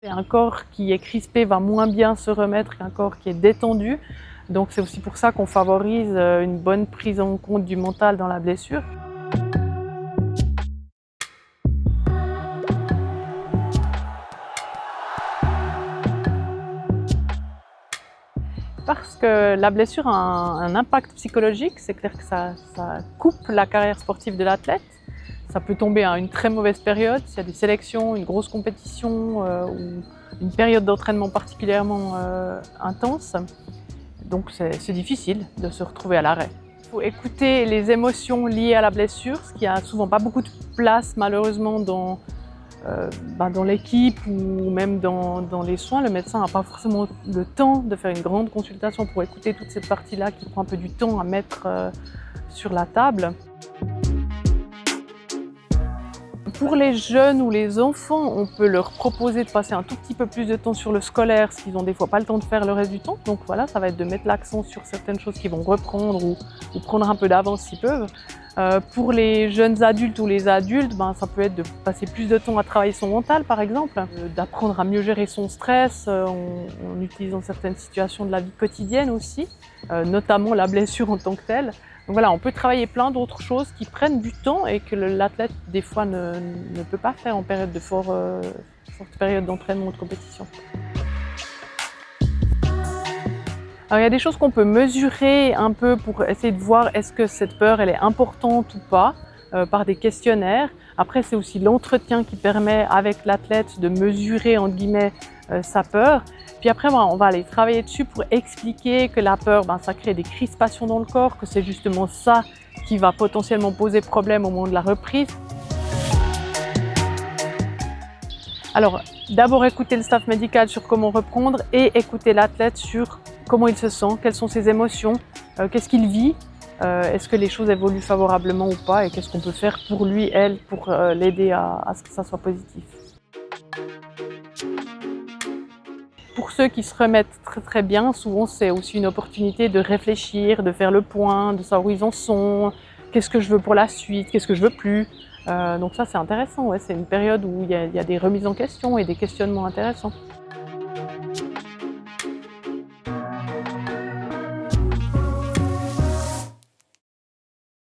Un corps qui est crispé va moins bien se remettre qu'un corps qui est détendu. Donc c'est aussi pour ça qu'on favorise une bonne prise en compte du mental dans la blessure. Parce que la blessure a un impact psychologique, c'est clair que ça coupe la carrière sportive de l'athlète. Ça peut tomber à une très mauvaise période, s'il y a des sélections, une grosse compétition ou une période d'entraînement particulièrement intense. Donc c'est difficile de se retrouver à l'arrêt. Il faut écouter les émotions liées à la blessure, ce qui a souvent pas beaucoup de place malheureusement dans l'équipe ou même dans les soins. Le médecin n'a pas forcément le temps de faire une grande consultation pour écouter toute cette partie-là qui prend un peu du temps à mettre sur la table. Pour les jeunes ou les enfants, on peut leur proposer de passer un tout petit peu plus de temps sur le scolaire, s'ils n'ont des fois pas le temps de faire le reste du temps. Donc voilà, ça va être de mettre l'accent sur certaines choses qu'ils vont reprendre ou prendre un peu d'avance s'ils peuvent. Pour les jeunes adultes ou les adultes, ça peut être de passer plus de temps à travailler son mental par exemple, d'apprendre à mieux gérer son stress en utilisant certaines situations de la vie quotidienne aussi, notamment la blessure en tant que telle. Donc voilà, on peut travailler plein d'autres choses qui prennent du temps et que l'athlète des fois ne peut pas faire en période de forte période d'entraînement ou de compétition. Alors, il y a des choses qu'on peut mesurer un peu pour essayer de voir est-ce que cette peur elle est importante ou pas par des questionnaires. Après, c'est aussi l'entretien qui permet avec l'athlète de mesurer entre guillemets sa peur. Puis après, on va aller travailler dessus pour expliquer que la peur, ça crée des crispations dans le corps, que c'est justement ça qui va potentiellement poser problème au moment de la reprise. Alors, d'abord écouter le staff médical sur comment reprendre et écouter l'athlète sur comment il se sent, quelles sont ses émotions, qu'est-ce qu'il vit, est-ce que les choses évoluent favorablement ou pas et qu'est-ce qu'on peut faire pour lui, elle, pour l'aider à ce que ça soit positif. Pour ceux qui se remettent très bien, souvent c'est aussi une opportunité de réfléchir, de faire le point, de savoir où ils en sont, qu'est-ce que je veux pour la suite, qu'est-ce que je veux plus. Donc ça c'est intéressant, ouais. C'est une période où il y a des remises en question et des questionnements intéressants.